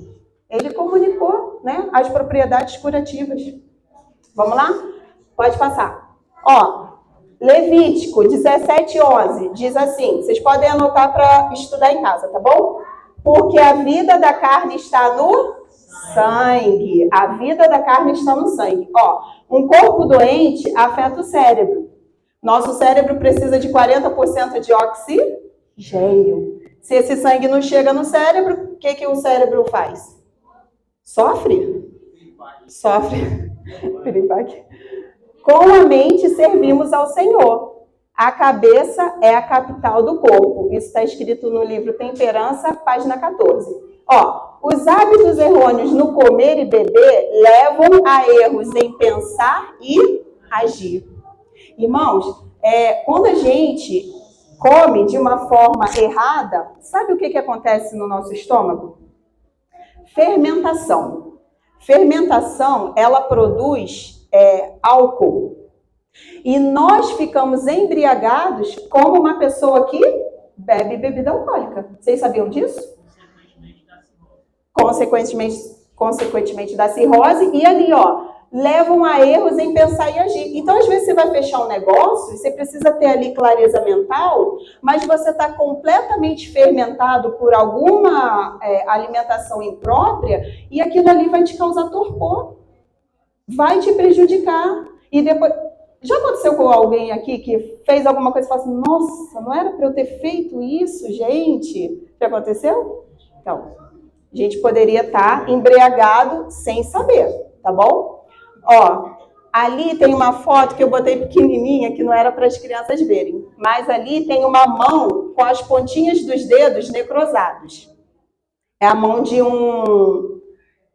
Ele comunicou, né, as propriedades curativas. Vamos lá? Pode passar. Ó, Levítico 17:11 diz assim, vocês podem anotar para estudar em casa, tá bom? Porque a vida da carne está no sangue. A vida da carne está no sangue. Ó, um corpo doente afeta o cérebro. Nosso cérebro precisa de 40% de oxigênio. Se esse sangue não chega no cérebro, o que o cérebro faz? Sofre? Sofre. Com a mente servimos ao Senhor. A cabeça é a capital do corpo. Isso está escrito no livro Temperança, página 14. Ó, os hábitos errôneos no comer e beber levam a erros em pensar e agir. Irmãos, quando a gente come de uma forma errada, sabe o que acontece no nosso estômago? Fermentação. Fermentação, ela produz álcool. E nós ficamos embriagados como uma pessoa que bebe bebida alcoólica. Vocês sabiam disso? Consequentemente da cirrose. E ali, ó, levam a erros em pensar e agir. Então, às vezes, você vai fechar um negócio, você precisa ter ali clareza mental, mas você está completamente fermentado por alguma alimentação imprópria e aquilo ali vai te causar torpor, vai te prejudicar. E depois... Já aconteceu com alguém aqui que fez alguma coisa e falou assim, nossa, não era para eu ter feito isso, gente? Já aconteceu? Então, a gente poderia estar embriagado sem saber, tá bom? Ó, ali tem uma foto que eu botei pequenininha, que não era para as crianças verem. Mas ali tem uma mão com as pontinhas dos dedos necrosados. É a mão de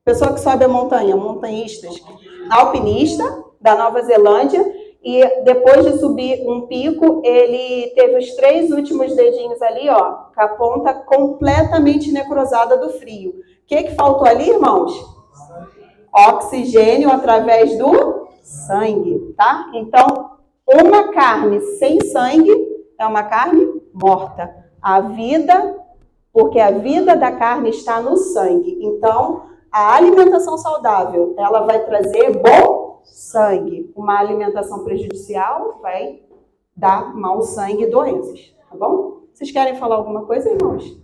pessoa que sobe a montanha, montanhistas, alpinista da Nova Zelândia. E depois de subir um pico, ele teve os 3 últimos dedinhos ali, ó, com a ponta completamente necrosada do frio. O que faltou ali, irmãos? Oxigênio através do sangue, tá? Então, uma carne sem sangue é uma carne morta. Porque a vida da carne está no sangue. Então, a alimentação saudável, ela vai trazer bom sangue. Uma alimentação prejudicial vai dar mau sangue e doenças, tá bom? Vocês querem falar alguma coisa, irmãos?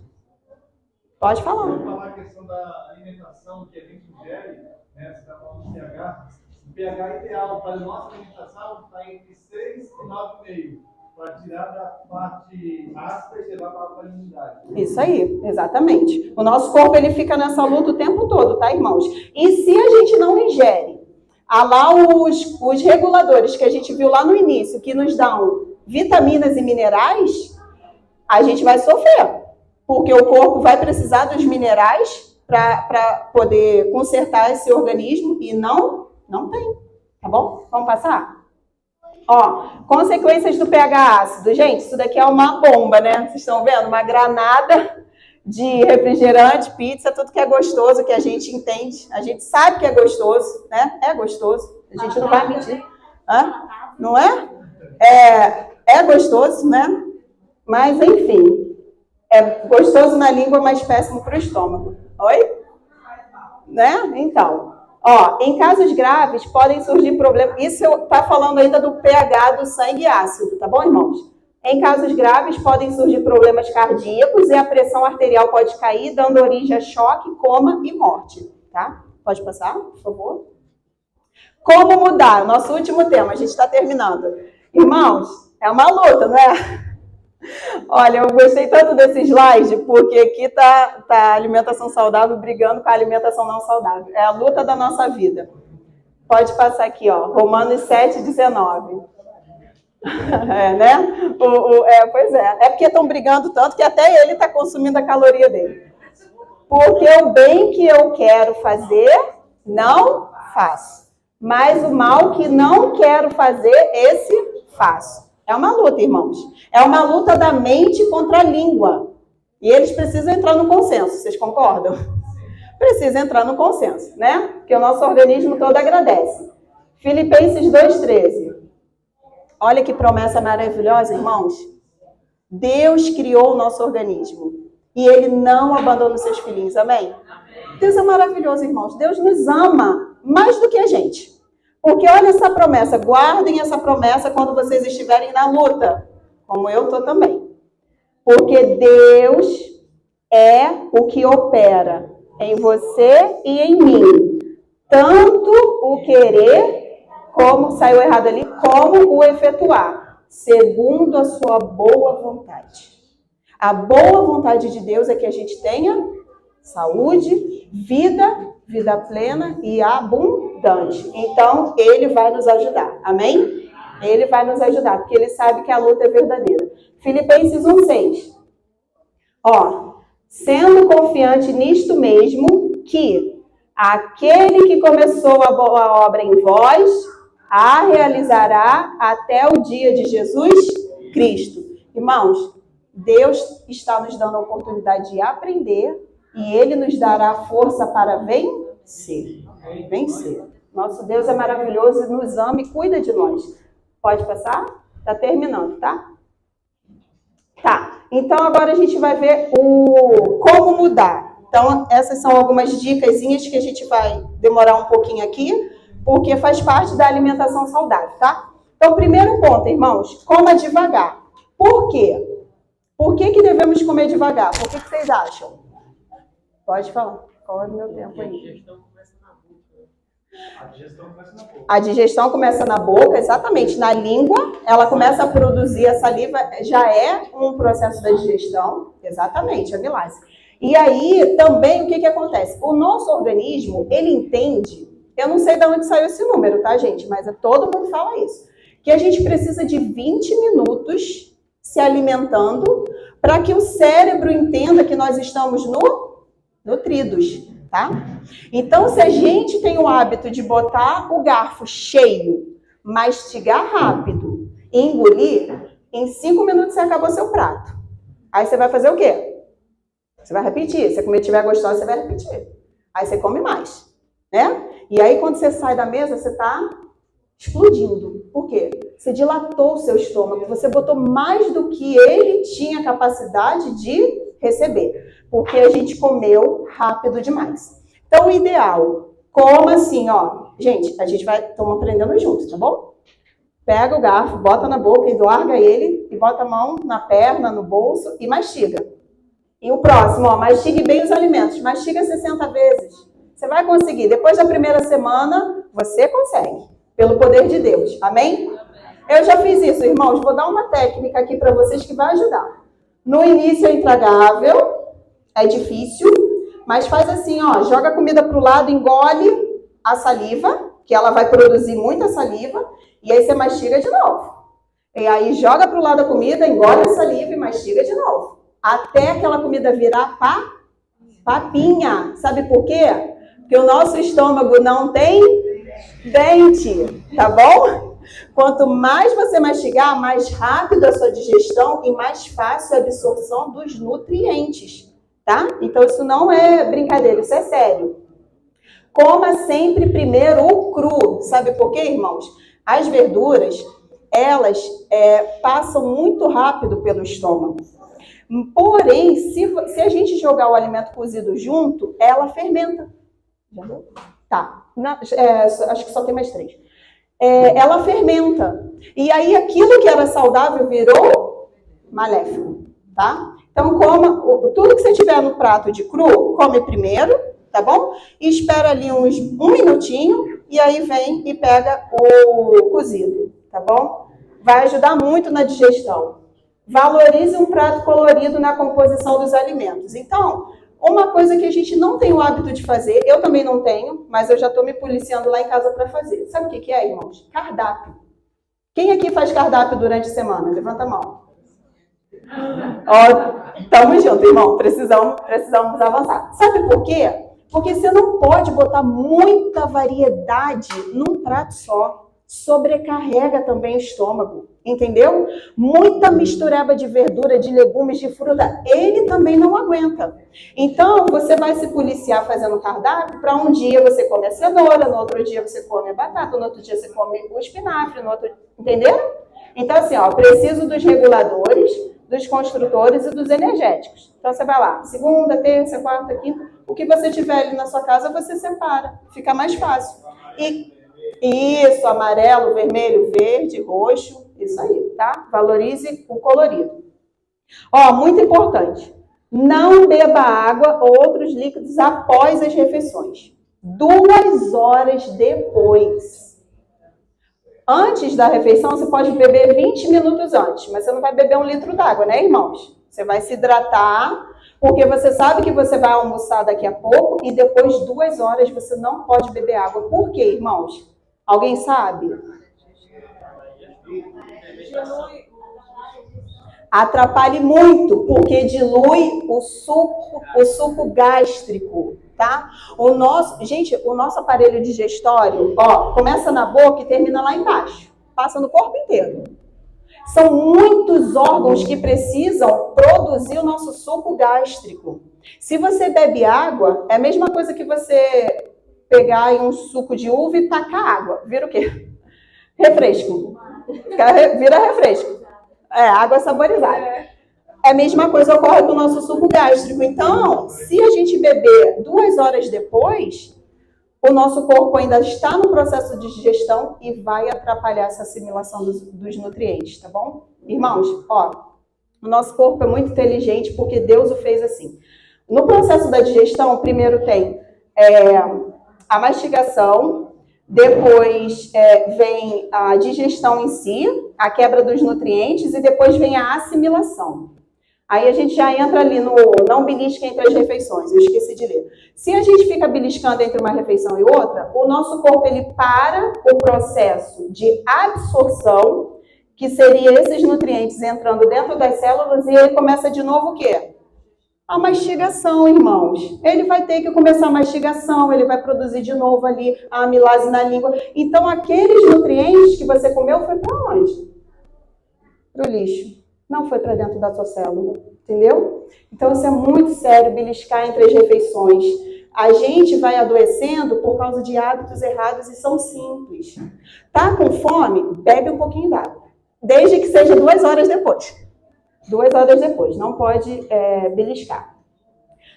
Pode falar. Eu vou falar a questão da alimentação que a gente ingere, né? Você está falando do pH. O pH ideal para a nossa alimentação está entre 6 e 9,5, para tirar da parte ácida e levar para a imunidade. Isso aí, exatamente. O nosso corpo ele fica nessa luta o tempo todo, tá, irmãos? E se a gente não ingere, lá os reguladores que a gente viu lá no início, que nos dão vitaminas e minerais, a gente vai sofrer. Porque o corpo vai precisar dos minerais para poder consertar esse organismo e não tem, tá bom? Vamos passar? Ó, consequências do pH ácido. Gente, isso daqui é uma bomba, né? Vocês estão vendo? Uma granada de refrigerante, pizza, tudo que é gostoso, que a gente entende. A gente sabe que é gostoso, né? É gostoso. A gente não vai mentir. Não é? É gostoso, né? Mas, enfim, é gostoso na língua, mas péssimo para o estômago. Oi? Né? Então, ó, em casos graves podem surgir problemas. Isso está falando ainda do pH do sangue ácido, tá bom, irmãos? Em casos graves podem surgir problemas cardíacos e a pressão arterial pode cair, dando origem a choque, coma e morte, tá? Pode passar, por favor? Como mudar? Nosso último tema, a gente está terminando. Irmãos, é uma luta, não é? Olha, eu gostei tanto desse slide, porque aqui tá a alimentação saudável brigando com a alimentação não saudável. É a luta da nossa vida. Pode passar aqui, ó, Romanos 7:19. Né? Pois é. É porque estão brigando tanto que até ele está consumindo a caloria dele. Porque o bem que eu quero fazer, não faço. Mas o mal que não quero fazer, esse faço. É uma luta, irmãos. É uma luta da mente contra a língua. E eles precisam entrar no consenso. Vocês concordam? Precisa entrar no consenso, né? Porque o nosso organismo todo agradece. Filipenses 2:13. Olha que promessa maravilhosa, irmãos. Deus criou o nosso organismo. E Ele não abandona os seus filhinhos, amém? Deus é maravilhoso, irmãos. Deus nos ama mais do que a gente. Porque olha essa promessa, guardem essa promessa quando vocês estiverem na luta, como eu estou também. Porque Deus é o que opera em você e em mim. Tanto o querer, como saiu errado ali, como o efetuar, segundo a sua boa vontade. A boa vontade de Deus é que a gente tenha saúde, vida plena e abundante. Então, Ele vai nos ajudar. Amém? Ele vai nos ajudar, porque Ele sabe que a luta é verdadeira. Filipenses 1,6. Sendo confiante nisto mesmo, que aquele que começou a boa obra em vós, a realizará até o dia de Jesus Cristo. Irmãos, Deus está nos dando a oportunidade de aprender e Ele nos dará força para vencer. Vencer. Nosso Deus é maravilhoso, nos ama e cuida de nós. Pode passar? Está terminando, tá? Tá. Então agora a gente vai ver como mudar. Então essas são algumas dicasinhas que a gente vai demorar um pouquinho aqui, porque faz parte da alimentação saudável, tá? Então, primeiro ponto, irmãos, coma devagar. Por quê? Por que devemos comer devagar? Por que vocês acham? Pode falar. Qual é o meu tempo aí? A digestão começa na boca, exatamente. Na língua, ela começa a produzir a saliva, já é um processo da digestão, exatamente, a milase. E aí, também, o que acontece? O nosso organismo, ele entende, eu não sei de onde saiu esse número, tá, gente? Mas todo mundo fala isso, que a gente precisa de 20 minutos se alimentando para que o cérebro entenda que nós estamos nutridos, tá? Então, se a gente tem o hábito de botar o garfo cheio, mastigar rápido e engolir, em 5 minutos você acabou seu prato. Aí você vai fazer o quê? Você vai repetir. Se a comida estiver gostosa, você vai repetir. Aí você come mais, né? E aí, quando você sai da mesa, você está explodindo. Por quê? Você dilatou o seu estômago, você botou mais do que ele tinha capacidade de receber, porque a gente comeu rápido demais. Então, o ideal, coma assim, ó. Gente, a gente estamos aprendendo juntos, tá bom? Pega o garfo, bota na boca e larga ele, e bota a mão na perna, no bolso e mastiga. E o próximo, ó, mastigue bem os alimentos, mastiga 60 vezes. Você vai conseguir. Depois da primeira semana, você consegue, pelo poder de Deus. Amém? Eu já fiz isso, irmãos. Vou dar uma técnica aqui para vocês que vai ajudar. No início é intragável, é difícil, mas faz assim, ó, joga a comida para o lado, engole a saliva, que ela vai produzir muita saliva, e aí você mastiga de novo. E aí joga para o lado a comida, engole a saliva e mastiga de novo. Até aquela comida virar papinha. Sabe por quê? Porque o nosso estômago não tem dente, tá bom? Quanto mais você mastigar, mais rápido a sua digestão e mais fácil a absorção dos nutrientes, tá? Então isso não é brincadeira, isso é sério. Coma sempre primeiro o cru. Sabe por quê, irmãos? As verduras, elas passam muito rápido pelo estômago. Porém, se a gente jogar o alimento cozido junto, ela fermenta. Já deu? Tá. Acho que só tem mais 3. Ela fermenta. E aí aquilo que era saudável virou maléfico, tá? Então, coma tudo que você tiver no prato de cru, come primeiro, tá bom? E espera ali um minutinho e aí vem e pega o cozido, tá bom? Vai ajudar muito na digestão. Valorize um prato colorido na composição dos alimentos. Então, uma coisa que a gente não tem o hábito de fazer, eu também não tenho, mas eu já estou me policiando lá em casa para fazer. Sabe o que é, irmãos? Cardápio. Quem aqui faz cardápio durante a semana? Levanta a mão. Ó, tamo junto, irmão. Precisamos avançar. Sabe por quê? Porque você não pode botar muita variedade num prato só. Sobrecarrega também o estômago, entendeu? Muita mistureba de verdura, de legumes, de fruta, ele também não aguenta. Então, você vai se policiar fazendo cardápio para um dia você come a cenoura, no outro dia você come a batata, no outro dia você come o espinafre, no outro... Entenderam? Então, assim, ó, preciso dos reguladores dos construtores e dos energéticos. Então, você vai lá, segunda, terça, quarta, quinta, o que você tiver ali na sua casa, você separa, fica mais fácil. E isso, amarelo, vermelho, verde, roxo, isso aí, tá? Valorize o colorido. Ó, muito importante, não beba água ou outros líquidos após as refeições. 2 horas depois. Antes da refeição, você pode beber 20 minutos antes, mas você não vai beber 1 litro d'água, né, irmãos? Você vai se hidratar, porque você sabe que você vai almoçar daqui a pouco e depois 2 horas você não pode beber água. Por quê, irmãos? Alguém sabe? Atrapalhe muito, porque dilui o suco gástrico, tá? O nosso aparelho digestório, ó, começa na boca e termina lá embaixo, passa no corpo inteiro. São muitos órgãos que precisam produzir o nosso suco gástrico. Se você bebe água, é a mesma coisa que você pegar um suco de uva e tacar água. Vira o quê? Refresco. Vira refresco. É, água saborizada. É a mesma coisa ocorre com o nosso suco gástrico. Então, se a gente beber 2 horas depois, o nosso corpo ainda está no processo de digestão e vai atrapalhar essa assimilação dos nutrientes, tá bom? Irmãos, ó, o nosso corpo é muito inteligente porque Deus o fez assim. No processo da digestão, primeiro tem a mastigação, depois vem a digestão em si, a quebra dos nutrientes e depois vem a assimilação. Aí a gente já entra ali no não belisque entre as refeições, eu esqueci de ler. Se a gente fica beliscando entre uma refeição e outra, o nosso corpo ele para o processo de absorção, que seria esses nutrientes entrando dentro das células, e ele começa de novo o quê? A mastigação, irmãos. Ele vai ter que começar a mastigação, ele vai produzir de novo ali a amilase na língua. Então, aqueles nutrientes que você comeu foi para onde? Para o lixo. Não foi para dentro da sua célula, entendeu? Então, isso é muito sério, beliscar entre as refeições. A gente vai adoecendo por causa de hábitos errados e são simples. Tá com fome? Bebe um pouquinho d'água. Desde que seja 2 horas depois. 2 horas depois, não pode beliscar.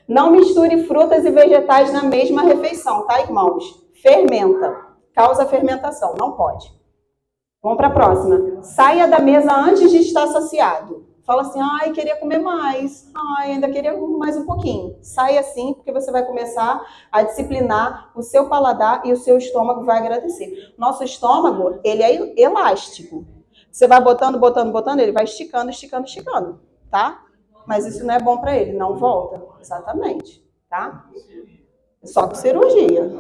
Não misture frutas e vegetais na mesma refeição, tá, irmãos? Fermenta, causa fermentação, não pode. Vamos para a próxima. Saia da mesa antes de estar saciado. Fala assim, ai, queria comer mais. Ai, ainda queria mais um pouquinho. Saia assim, porque você vai começar a disciplinar o seu paladar e o seu estômago vai agradecer. Nosso estômago, ele é elástico. Você vai botando, ele vai esticando, tá? Mas isso não é bom para ele, não volta. Exatamente, tá? Só com cirurgia.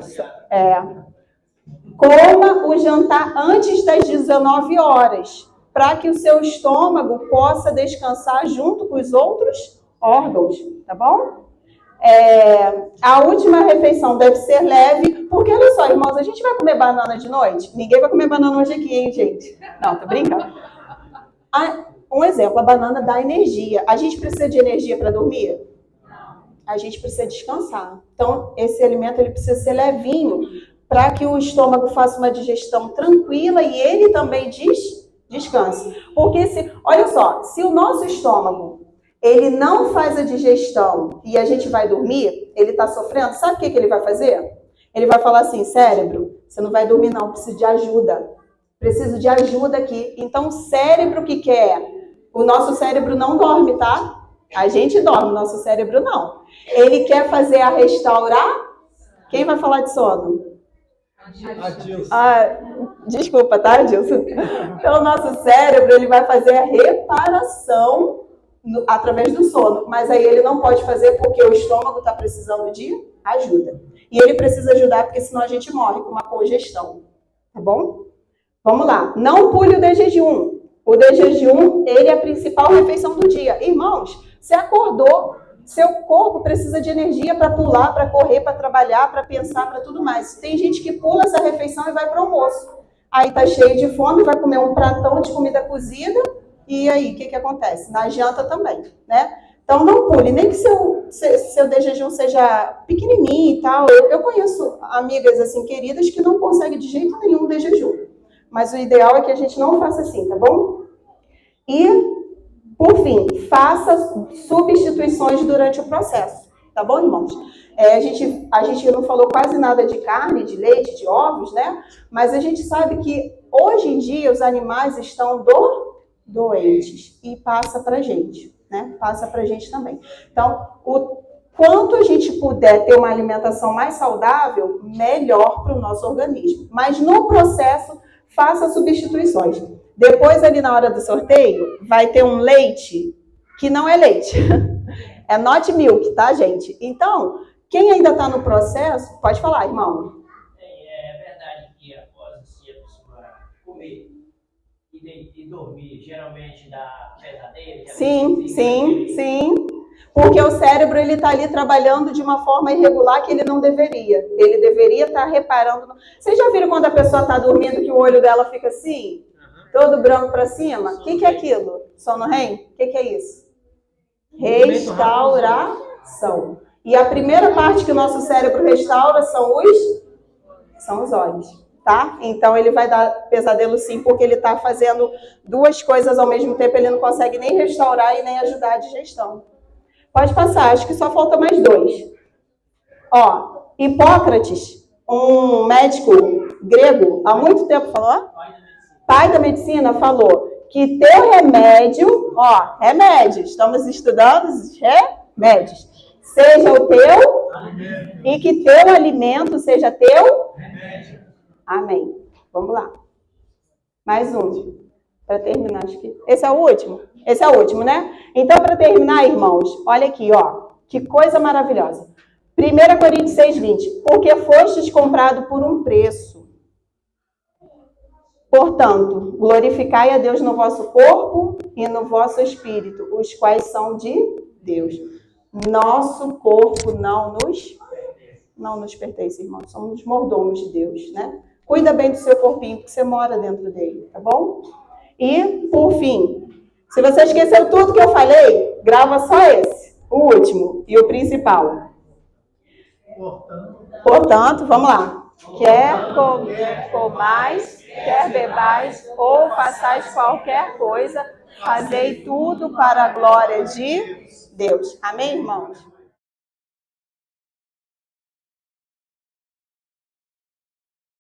Coma o jantar antes das 19 horas, para que o seu estômago possa descansar junto com os outros órgãos, tá bom? A última refeição deve ser leve, porque olha só, irmãos, a gente vai comer banana de noite? Ninguém vai comer banana hoje aqui, hein, gente? Não, tô brincando. Um exemplo, a banana dá energia. A gente precisa de energia para dormir? A gente precisa descansar. Então, esse alimento ele precisa ser levinho, para que o estômago faça uma digestão tranquila e ele também descanse. Porque, olha só, se o nosso estômago ele não faz a digestão e a gente vai dormir, ele está sofrendo, sabe o que ele vai fazer? Ele vai falar assim, cérebro, você não vai dormir não, preciso de ajuda. Preciso de ajuda aqui. Então, o cérebro que quer, o nosso cérebro não dorme, tá? A gente dorme, o nosso cérebro não. Ele quer fazer a restaurar. Quem vai falar de sono? Desculpa, tá, Adilson? Então, o nosso cérebro ele vai fazer a reparação através do sono, mas aí ele não pode fazer porque o estômago está precisando de ajuda. E ele precisa ajudar porque senão a gente morre com uma congestão, tá bom? Vamos lá. Não pule o de jejum. O de jejum, ele é a principal refeição do dia. Irmãos, você acordou, seu corpo precisa de energia para pular, para correr, para trabalhar, para pensar, para tudo mais. Tem gente que pula essa refeição e vai para o almoço. Aí tá cheio de fome, vai comer um pratão de comida cozida e aí, o que acontece? Na janta também, né? Então não pule, nem que seu de jejum seja pequenininho e tal. Eu conheço amigas assim queridas que não conseguem de jeito nenhum de jejum. Mas o ideal é que a gente não faça assim, tá bom? E, por fim, faça substituições durante o processo. Tá bom, irmãos? A gente não falou quase nada de carne, de leite, de ovos, né? Mas a gente sabe que hoje em dia os animais estão doentes e passa pra gente, né? Passa pra gente também. Então, o quanto a gente puder ter uma alimentação mais saudável, melhor para o nosso organismo. Mas no processo, faça substituições. Depois, ali na hora do sorteio, vai ter um leite que não é leite. É not milk, tá, gente? Então, quem ainda está no processo, pode falar, irmão. É verdade que após se acostumar a comer e dormir, geralmente dá pesadelo? Sim. Porque o cérebro, ele está ali trabalhando de uma forma irregular que ele não deveria. Ele deveria estar reparando. Vocês já viram quando a pessoa está dormindo que o olho dela fica assim? Todo branco para cima? O que é aquilo? Sono REM? O que é isso? Restauração. E a primeira parte que o nosso cérebro restaura são os olhos, tá? Então ele vai dar pesadelo sim, porque ele está fazendo duas coisas ao mesmo tempo, ele não consegue nem restaurar e nem ajudar a digestão. Pode passar, acho que só falta mais 2. Ó, Hipócrates, um médico grego, há muito tempo falou, pai da medicina, falou que teu remédio, remédio, estamos estudando os remédios, seja o teu e que teu alimento seja teu remédio. Amém. Vamos lá. Mais um. Para terminar, acho que esse é o último. Esse é o último, né? Então, para terminar, irmãos, olha aqui, ó. Que coisa maravilhosa. 1 Coríntios 6:20. Porque fostes comprado por um preço. Portanto, glorificai a Deus no vosso corpo e no vosso espírito, os quais são de Deus. Nosso corpo não nos pertence, irmãos. Somos mordomos de Deus, né? Cuida bem do seu corpinho, porque você mora dentro dele, tá bom? E, por fim, se você esqueceu tudo que eu falei, grava só esse, o último e o principal. Portanto, vamos lá. Quer comais, quer bebais, ou façais qualquer coisa, fazei tudo para a glória de Deus. Amém, irmãos?